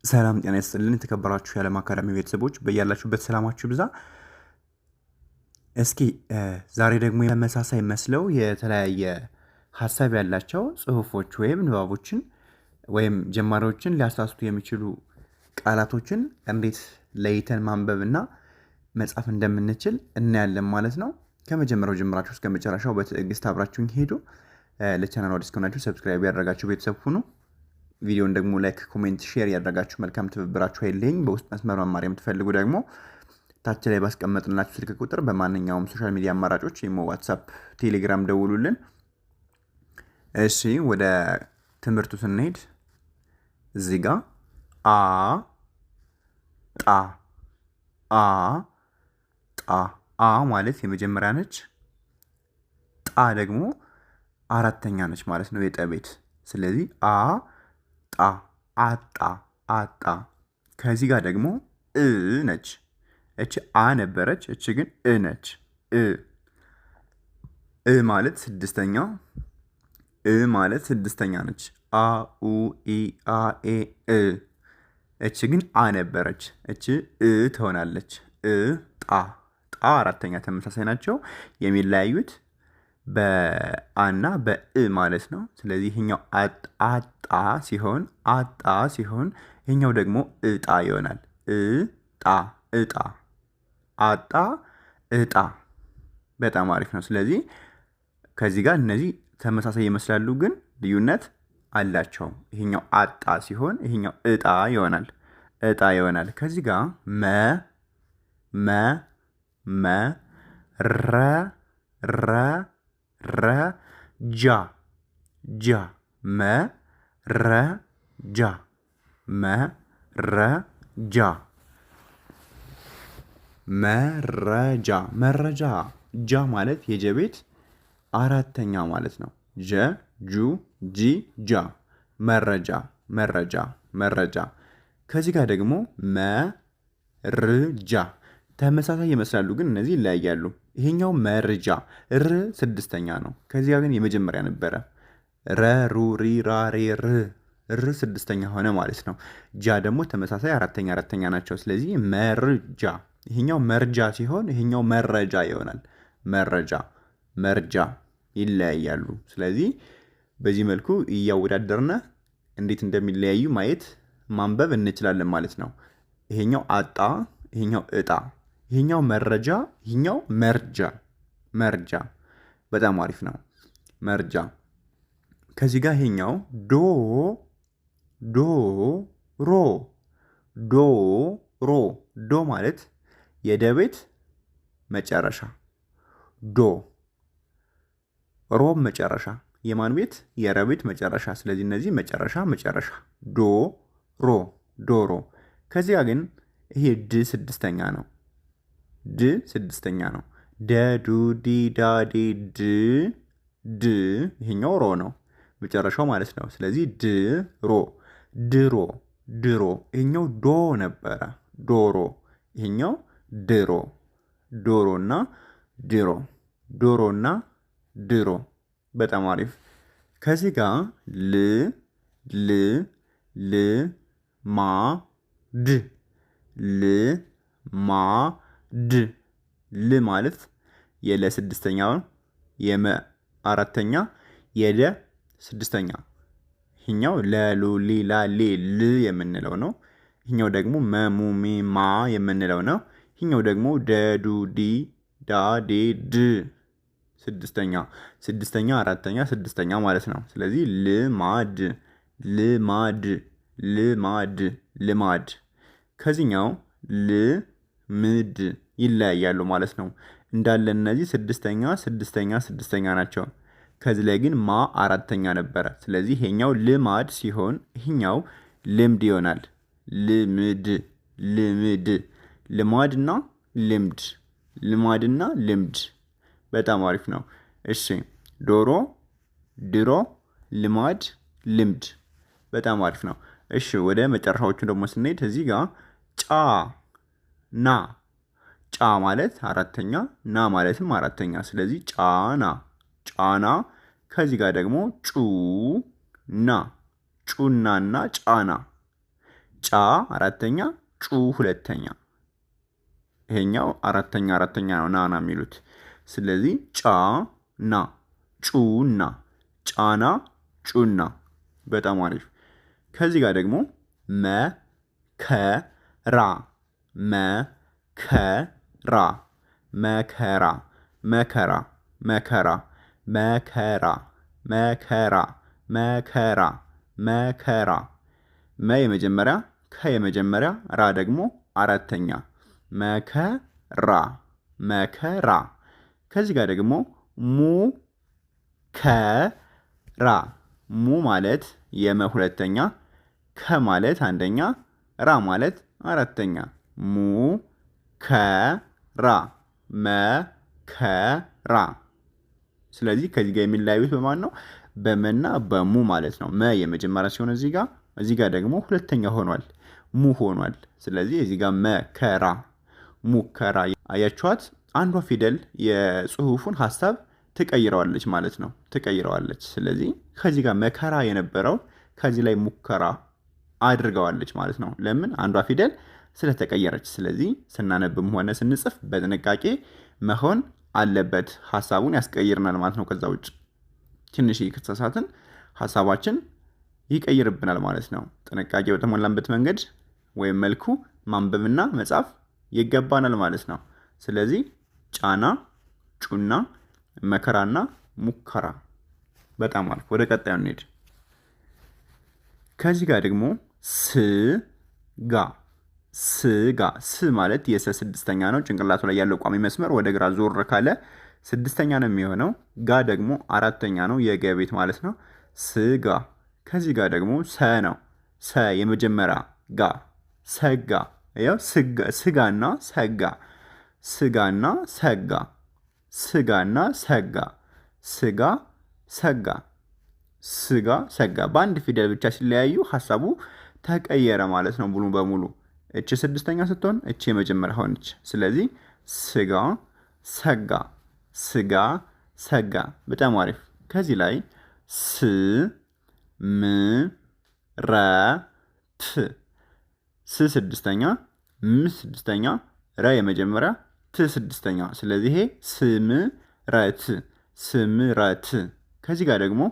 ሰላም ጤና ይስጥልን። የተከበራችሁ የዓለም አካዳሚ ቤተሰቦች በያላችሁበት ሰላማችሁ ብዛ። እስኪ ዛሬ ደግሞ ተመሳሳይ መስለው የተለያየ ሀሳብ ያላቸው ጽሁፎች ወይም ንባቦችን ወይም ጀማሪዎችን ሊያሳስቱ የሚችሉ ቃላቶችን እንዴት ለይተን ማንበብና መጻፍ እንደምንችል እናያለን ማለት ነው። ከመጀመሪያው ጀምራችሁ እስከ መጨረሻው በትዕግስት አብራችሁኝ ሄዱ። ለቻናሉ አዲስ ከሆናችሁ ሰብስክራይብ ያደረጋችሁ ቤተሰብ ሁኑ። ቪዲዮን ደግሞ ላይክ፣ ኮሜንት፣ ሼር ያደረጋችሁ መልካም ትብብራችሁ አይለኝ። በውስጥ መስመር መማር የምትፈልጉ ደግሞ ታች ላይ ባስቀመጥንላችሁ ስልክ ቁጥር በማንኛውም ሶሻል ሚዲያ አማራጮች ዋትሳፕ፣ ቴሌግራም ደውሉልን። እሺ ወደ ትምህርቱ ስንሄድ እዚህ ጋር አ ጣ አ ጣ አ ማለት የመጀመሪያ ነች። ጣ ደግሞ አራተኛ ነች ማለት ነው የጠ ቤት። ስለዚህ አ ጣ አጣ አጣ። ከዚህ ጋር ደግሞ እ ነች። እቺ አ ነበረች፣ እቺ ግን እ ነች። እ ማለት ስድስተኛ፣ እ ማለት ስድስተኛ ነች። አ ኡ ኢ አ ኤ እ። እቺ ግን አ ነበረች፣ እቺ እ ትሆናለች። እ ጣ ጣ አራተኛ ተመሳሳይ ናቸው። የሚለያዩት በአና በእ ማለት ነው። ስለዚህ ይሄኛው አጣ ሲሆን ይሄኛው ደግሞ እጣ ይሆናል። እጣ እጣ አጣ እጣ። በጣም አሪፍ ነው። ስለዚህ ከዚህ ጋር እነዚህ ተመሳሳይ ይመስላሉ፣ ግን ልዩነት አላቸው። ይሄኛው አጣ ሲሆን ይሄኛው እጣ ይሆናል። እጣ ይሆናል። ከዚህ ጋር መ ረጃ ጃ መረጃ መረጃ መረጃ መረጃ። ጃ ማለት የጀ ቤት አራተኛ ማለት ነው። ጀ ጁ ጂ ጃ መረጃ መረጃ መረጃ። ከዚህ ጋር ደግሞ መርጃ ተመሳሳይ ይመስላሉ፣ ግን እነዚህ ይለያያሉ። ይሄኛው መርጃ ር ስድስተኛ ነው። ከዚህ ጋር ግን የመጀመሪያ ነበረ። ረሩ ሪ ራ ሬ ር ስድስተኛ ሆነ ማለት ነው። ጃ ደግሞ ተመሳሳይ አራተኛ ናቸው። ስለዚህ መርጃ። ይሄኛው መርጃ ሲሆን ይሄኛው መረጃ ይሆናል። መረጃ መርጃ ይለያያሉ። ስለዚህ በዚህ መልኩ እያወዳደርነ እንዴት እንደሚለያዩ ማየት ማንበብ እንችላለን ማለት ነው። ይሄኛው አጣ፣ ይሄኛው እጣ፣ ይሄኛው መረጃ፣ ይሄኛው መርጃ መርጃ። በጣም አሪፍ ነው። መርጃ። ከዚህ ጋር ይሄኛው ዶ ሮ ዶ ማለት የደ ቤት መጨረሻ ዶ። ሮ መጨረሻ የማን ቤት? የረ ቤት መጨረሻ። ስለዚህ እነዚህ መጨረሻ ዶሮ። ከዚህ ጋር ግን ይሄ ድ ስድስተኛ ነው። ድ ስድስተኛ ነው። ደ ዱ ዲ ዳ ዴ ድ ይሄኛው ሮ ነው መጨረሻው ማለት ነው። ስለዚህ ድሮ። ይሄኛው ዶ ነበረ ዶሮ። ይሄኛው ዶሮና ድሮ። በጣም አሪፍ። ከዚህ ጋር ልማድ ማለት የለ ስድስተኛ፣ የመ አራተኛ፣ የደ ስድስተኛ። ይሄኛው ለሉ ሊላ ሌ ል የምንለው ነው። ይሄኛው ደግሞ መሙሚ ማ የምንለው ነው። ይሄኛው ደግሞ ደዱ ዲ ዳ ዴ ድ ስድስተኛ አራተኛ ስድስተኛ ማለት ነው። ስለዚህ ልማድ። ከዚህኛው ልምድ ይለያያሉ ማለት ነው። እንዳለ እነዚህ ስድስተኛ ናቸው። ከዚህ ላይ ግን ማ አራተኛ ነበረ። ስለዚህ ይሄኛው ልማድ ሲሆን ይሄኛው ልምድ ይሆናል። ልማድና ልምድ። በጣም አሪፍ ነው። እሺ ዶሮ፣ ድሮ፣ ልማድ፣ ልምድ። በጣም አሪፍ ነው። እሺ ወደ መጨረሻዎቹ ደግሞ ስንሄድ እዚህ ጋር ጫ ማለት አራተኛ፣ ና ማለትም አራተኛ። ስለዚህ ጫና። ከዚህ ጋር ደግሞ ጩናና ጫና። ጫ አራተኛ፣ ጩ ሁለተኛ። ይሄኛው አራተኛ ነው ና የሚሉት። ስለዚህ ጫ ና፣ ጩና፣ ጫና፣ ጩና። በጣም አሪፍ። ከዚህ ጋር ደግሞ መከራ፣ መከራ፣ መከራ፣ መከራ፣ መከራ፣ መከራ፣ መከራ፣ መከራ፣ መከራ። መ የመጀመሪያ፣ ከ የመጀመሪያ፣ ራ ደግሞ አራተኛ። መከራ፣ መከራ። ከዚህ ጋር ደግሞ ሙከራ። ሙ ማለት የመ ሁለተኛ፣ ከ ማለት አንደኛ፣ ራ ማለት አራተኛ። ሙከራ፣ መከራ። ስለዚህ ከዚህ ጋር የሚለያዩት በማን ነው? በመና በሙ ማለት ነው። መ የመጀመሪያ ሲሆን እዚህ ጋር ደግሞ ሁለተኛ ሆኗል፣ ሙ ሆኗል። ስለዚህ እዚህ ጋር መከራ፣ ሙከራ። አያችኋት? አንዷ ፊደል የጽሁፉን ሀሳብ ትቀይረዋለች ማለት ነው። ትቀይረዋለች። ስለዚህ ከዚህ ጋር መከራ የነበረው ከዚህ ላይ ሙከራ አድርገዋለች ማለት ነው። ለምን? አንዷ ፊደል ስለተቀየረች። ስለዚህ ስናነብም ሆነ ስንጽፍ በጥንቃቄ መሆን አለበት። ሀሳቡን ያስቀይርናል ማለት ነው። ከዛ ውጭ ትንሽ ከተሳሳትን ሀሳባችን ይቀይርብናል ማለት ነው። ጥንቃቄ በተሞላበት መንገድ ወይም መልኩ ማንበብና መጻፍ ይገባናል ማለት ነው። ስለዚህ ጫና፣ ጩና፣ መከራና ሙከራ። በጣም አሪፍ። ወደ ቀጣዩ እንሄድ። ከዚህ ጋር ደግሞ ስጋ፣ ስጋ። ስ ማለት የሰ ስድስተኛ ነው። ጭንቅላቱ ላይ ያለው ቋሚ መስመር ወደ ግራ ዞር ካለ ስድስተኛ ነው የሚሆነው። ጋ ደግሞ አራተኛ ነው፣ የገ ቤት ማለት ነው። ስጋ። ከዚህ ጋር ደግሞ ሰ ነው። ሰ የመጀመሪያ፣ ጋ፣ ሰጋ። ያው ስጋና ሰጋ፣ ስጋና ሰጋ፣ ስጋና ሰጋ፣ ስጋ ሰጋ፣ ስጋ ሰጋ። በአንድ ፊደል ብቻ ሲለያዩ ሀሳቡ ተቀየረ ማለት ነው ሙሉ በሙሉ። እቺ ስድስተኛ ስትሆን እቺ የመጀመሪያ ሆነች። ስለዚህ ስጋ ሰጋ፣ ስጋ ሰጋ። በጣም አሪፍ። ከዚህ ላይ ስ ም ረ ት። ስ ስድስተኛ፣ ም ስድስተኛ፣ ረ የመጀመሪያ፣ ት ስድስተኛ። ስለዚህ ይሄ ስምረት፣ ስምረት። ከዚህ ጋር ደግሞ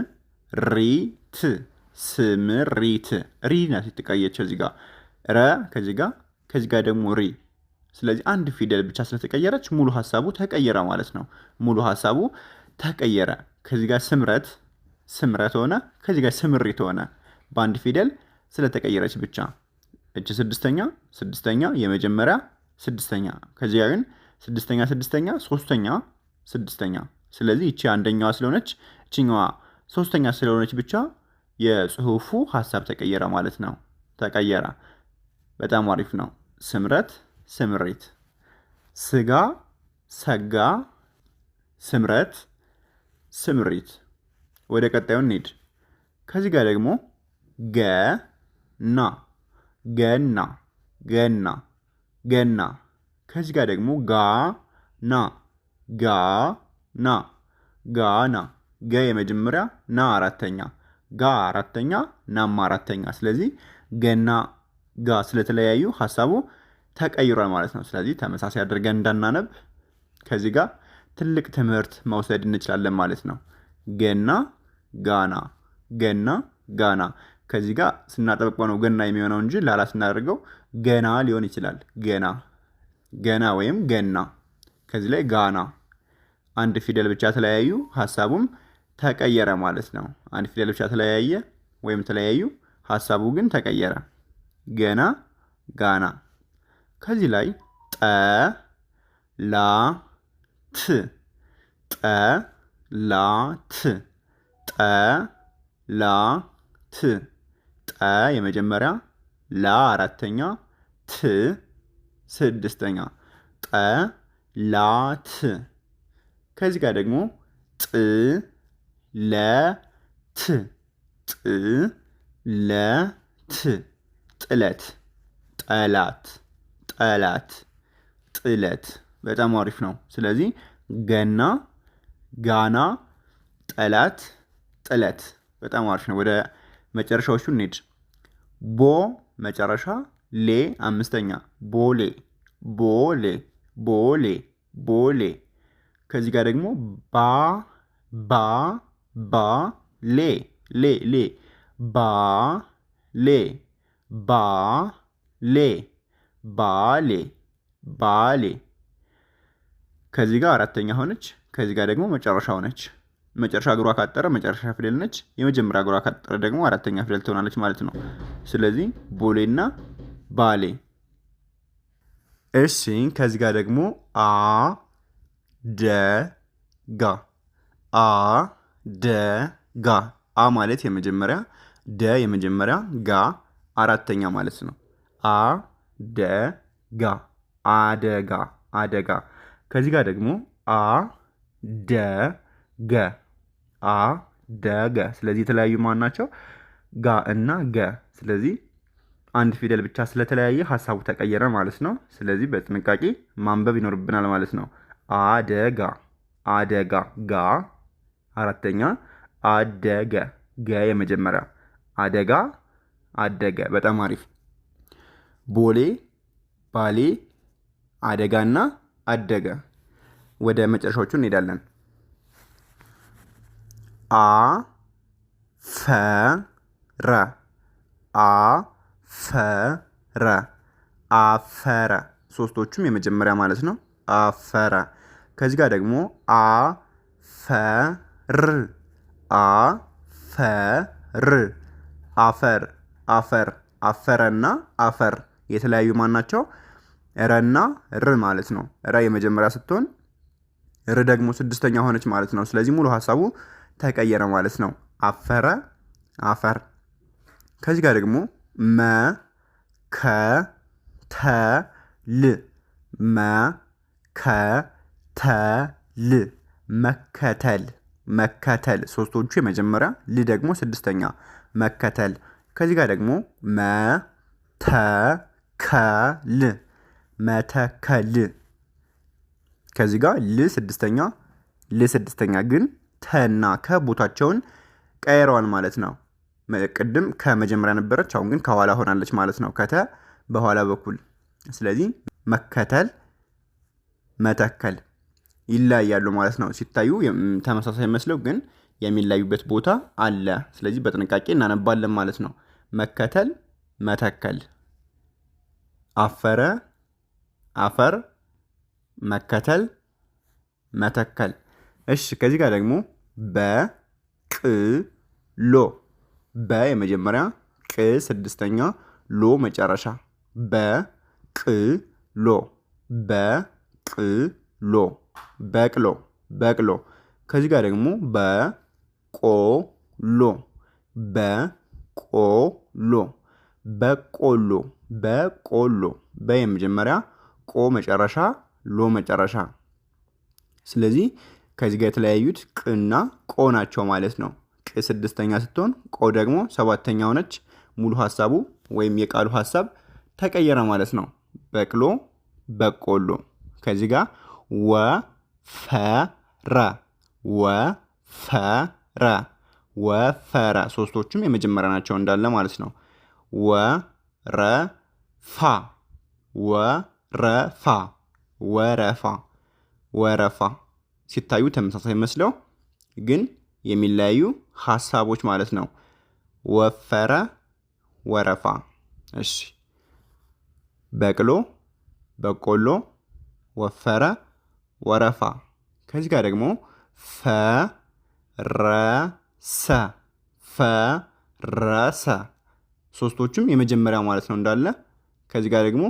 ስምሪት፣ ስምሪት። ሪ ናት የተቀየረችው እዚህ ጋር ረ፣ ከዚህ ጋር ደግሞ ሪ። ስለዚህ አንድ ፊደል ብቻ ስለተቀየረች ሙሉ ሀሳቡ ተቀየረ ማለት ነው። ሙሉ ሀሳቡ ተቀየረ። ከዚህ ጋር ስምረት፣ ስምረት ሆነ። ከዚህ ጋር ስምሪት ሆነ። በአንድ ፊደል ስለተቀየረች ብቻ። እች ስድስተኛ፣ ስድስተኛ የመጀመሪያ ስድስተኛ። ከዚህ ግን ስድስተኛ፣ ስድስተኛ፣ ሶስተኛ፣ ስድስተኛ። ስለዚህ እቺ አንደኛዋ ስለሆነች እችኛዋ ሶስተኛ ስለሆነች ብቻ የጽሁፉ ሀሳብ ተቀየረ ማለት ነው። ተቀየረ። በጣም አሪፍ ነው። ስምረት፣ ስምሪት። ስጋ፣ ሰጋ፣ ስምረት፣ ስምሪት። ወደ ቀጣዩ እንሂድ። ከዚህ ጋር ደግሞ ገና፣ ገና፣ ገና፣ ገና። ከዚህ ጋር ደግሞ ጋና፣ ጋና፣ ጋና። ገ የመጀመሪያ፣ ና አራተኛ፣ ጋ አራተኛ፣ ናማ አራተኛ። ስለዚህ ገና ጋ ስለተለያዩ ሀሳቡ ተቀይሯል ማለት ነው። ስለዚህ ተመሳሳይ አድርገን እንዳናነብ ከዚህ ጋር ትልቅ ትምህርት መውሰድ እንችላለን ማለት ነው። ገና ጋና፣ ገና ጋና። ከዚህ ጋር ስናጠብቀው ነው ገና የሚሆነው እንጂ ላላ ስናደርገው ገና ሊሆን ይችላል። ገና፣ ገና ወይም ገና። ከዚህ ላይ ጋና። አንድ ፊደል ብቻ ተለያዩ፣ ሀሳቡም ተቀየረ ማለት ነው። አንድ ፊደል ብቻ ተለያየ ወይም ተለያዩ፣ ሀሳቡ ግን ተቀየረ። ገና ጋና። ከዚህ ላይ ጠላት፣ ጠላት፣ ጠላት። ጠ የመጀመሪያ፣ ላ አራተኛ፣ ት ስድስተኛ። ጠላት። ከዚህ ጋር ደግሞ ጥለት፣ ጥለት፣ ጥለት፣ ጠላት፣ ጠላት፣ ጥለት። በጣም አሪፍ ነው። ስለዚህ ገና፣ ጋና፣ ጠላት፣ ጥለት። በጣም አሪፍ ነው። ወደ መጨረሻዎቹ እንሂድ። ቦ መጨረሻ ሌ አምስተኛ ቦሌ ቦሌ ቦሌ ቦሌ። ከዚህ ጋር ደግሞ ባ ባ ባ ሌ ሌ ሌ ባ ሌ ባ ሌ ባሌ ባሌ። ከዚህ ጋር አራተኛ ሆነች። ከዚህ ጋር ደግሞ መጨረሻ ሆነች። መጨረሻ እግሯ ካጠረ መጨረሻ ፊደል ነች። የመጀመሪያ እግሯ ካጠረ ደግሞ አራተኛ ፊደል ትሆናለች ማለት ነው። ስለዚህ ቦሌና ባሌ። እሺ ከዚህ ጋር ደግሞ አ ደ ጋ አ ደ ጋ አ ማለት የመጀመሪያ ደ የመጀመሪያ ጋ አራተኛ ማለት ነው። አ ደ ጋ አደጋ አደጋ። ከዚህ ጋር ደግሞ አ ደ ገ አ ደ ገ። ስለዚህ የተለያዩ ማን ናቸው? ጋ እና ገ። ስለዚህ አንድ ፊደል ብቻ ስለተለያየ ሀሳቡ ተቀየረ ማለት ነው። ስለዚህ በጥንቃቄ ማንበብ ይኖርብናል ማለት ነው። አደጋ አደጋ ጋ አራተኛ አደገ ገ የመጀመሪያ አደጋ አደገ። በጣም አሪፍ። ቦሌ ባሌ አደጋና አደገ። ወደ መጨረሻዎቹ እንሄዳለን። አ ፈ ረ አ ፈ ረ አፈረ። ሶስቶቹም የመጀመሪያ ማለት ነው። አፈረ። ከዚህ ጋር ደግሞ አ ፈ ር አ ፈ ር አፈር አፈር አፈረና አፈር የተለያዩ ማን ናቸው? ረና ር ማለት ነው። ረ የመጀመሪያ ስትሆን ር ደግሞ ስድስተኛ ሆነች ማለት ነው። ስለዚህ ሙሉ ሀሳቡ ተቀየረ ማለት ነው። አፈረ አፈር። ከዚህ ጋር ደግሞ መ ከ ተ ል መ ከ ተ ል መከተል መከተል። ሶስቶቹ የመጀመሪያ ል ደግሞ ስድስተኛ መከተል። ከዚህ ጋር ደግሞ መ ተ ከ ል መተከል። ከዚህ ጋር ል ስድስተኛ ግን ተና ከቦታቸውን ቀይረዋል ማለት ነው። ቅድም ከመጀመሪያ ነበረች፣ አሁን ግን ከኋላ ሆናለች ማለት ነው። ከተ በኋላ በኩል። ስለዚህ መከተል መተከል ይለያያሉ ማለት ነው። ሲታዩ ተመሳሳይ መስለው ግን የሚለያዩበት ቦታ አለ። ስለዚህ በጥንቃቄ እናነባለን ማለት ነው። መከተል መተከል። አፈረ አፈር መከተል መተከል። እሺ ከዚህ ጋር ደግሞ በቅሎ በ የመጀመሪያ ቅ ስድስተኛ ሎ መጨረሻ በቅሎ በቅሎ በቅሎ በቅሎ። ከዚህ ጋር ደግሞ በቆሎ በቆሎ በቆሎ በቆሎ በ የመጀመሪያ ቆ መጨረሻ ሎ መጨረሻ። ስለዚህ ከዚህ ጋር የተለያዩት ቅና ቆ ናቸው ማለት ነው። ቅ ስድስተኛ ስትሆን ቆ ደግሞ ሰባተኛ ሆነች። ሙሉ ሀሳቡ ወይም የቃሉ ሀሳብ ተቀየረ ማለት ነው። በቅሎ በቆሎ። ከዚህ ጋር ወፈረ ወፈረ ወፈረ። ሶስቶቹም የመጀመሪያ ናቸው እንዳለ ማለት ነው። ወረፋ ወረፋ ወረፋ ወረፋ። ሲታዩ ተመሳሳይ መስለው ግን የሚለያዩ ሀሳቦች ማለት ነው። ወፈረ ወረፋ። እሺ በቅሎ በቆሎ ወፈረ ወረፋ። ከዚህ ጋር ደግሞ ፈረሰ ፈረሰ። ሶስቶቹም የመጀመሪያ ማለት ነው እንዳለ። ከዚህ ጋር ደግሞ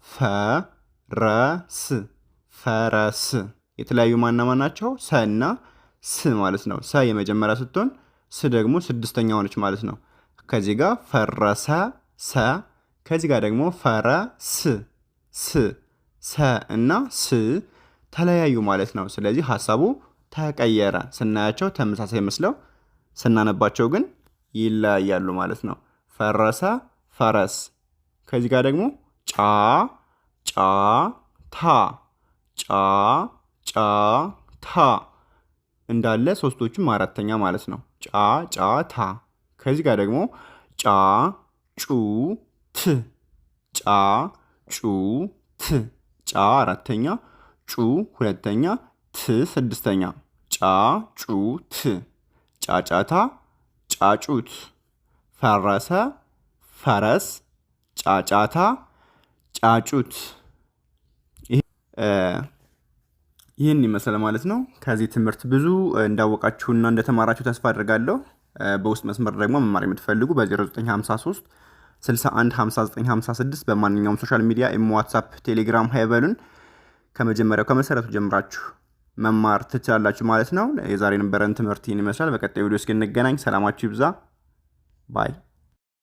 ፈረስ ፈረስ። የተለያዩ ማናማን ናቸው? ሰ እና ስ ማለት ነው። ሰ የመጀመሪያ ስትሆን ስ ደግሞ ስድስተኛ ሆነች ማለት ነው። ከዚህ ጋር ፈረሰ ሰ። ከዚህ ጋር ደግሞ ፈረስ ስ። ሰ እና ስ ተለያዩ ማለት ነው። ስለዚህ ሀሳቡ ተቀየረ። ስናያቸው ተመሳሳይ መስለው ስናነባቸው ግን ይለያያሉ ማለት ነው። ፈረሰ ፈረስ። ከዚህ ጋር ደግሞ ጫ ጫ ታ ጫ ጫ ታ እንዳለ ሶስቶቹም አራተኛ ማለት ነው። ጫ ጫ ታ። ከዚህ ጋር ደግሞ ጫ ጩ ት ጫ ጩ ት ጫ አራተኛ ጩ ሁለተኛ ት ስድስተኛ ጫ ጩ ት ጫጫታ ጫጩት ፈረሰ ፈረስ ጫጫታ ጫጩት ይህን ይመስላል ማለት ነው። ከዚህ ትምህርት ብዙ እንዳወቃችሁና እንደተማራችሁ ተስፋ አድርጋለሁ። በውስጥ መስመር ደግሞ መማር የምትፈልጉ በ0953 61 59 56 በማንኛውም ሶሻል ሚዲያ ኢሞ፣ ዋትሳፕ፣ ቴሌግራም ሀይበሉን ከመጀመሪያው ከመሰረቱ ጀምራችሁ መማር ትችላላችሁ ማለት ነው። የዛሬ ነበረን ትምህርት ይህን ይመስላል። በቀጣይ ቪዲዮ እስክንገናኝ ሰላማችሁ ይብዛ ባይ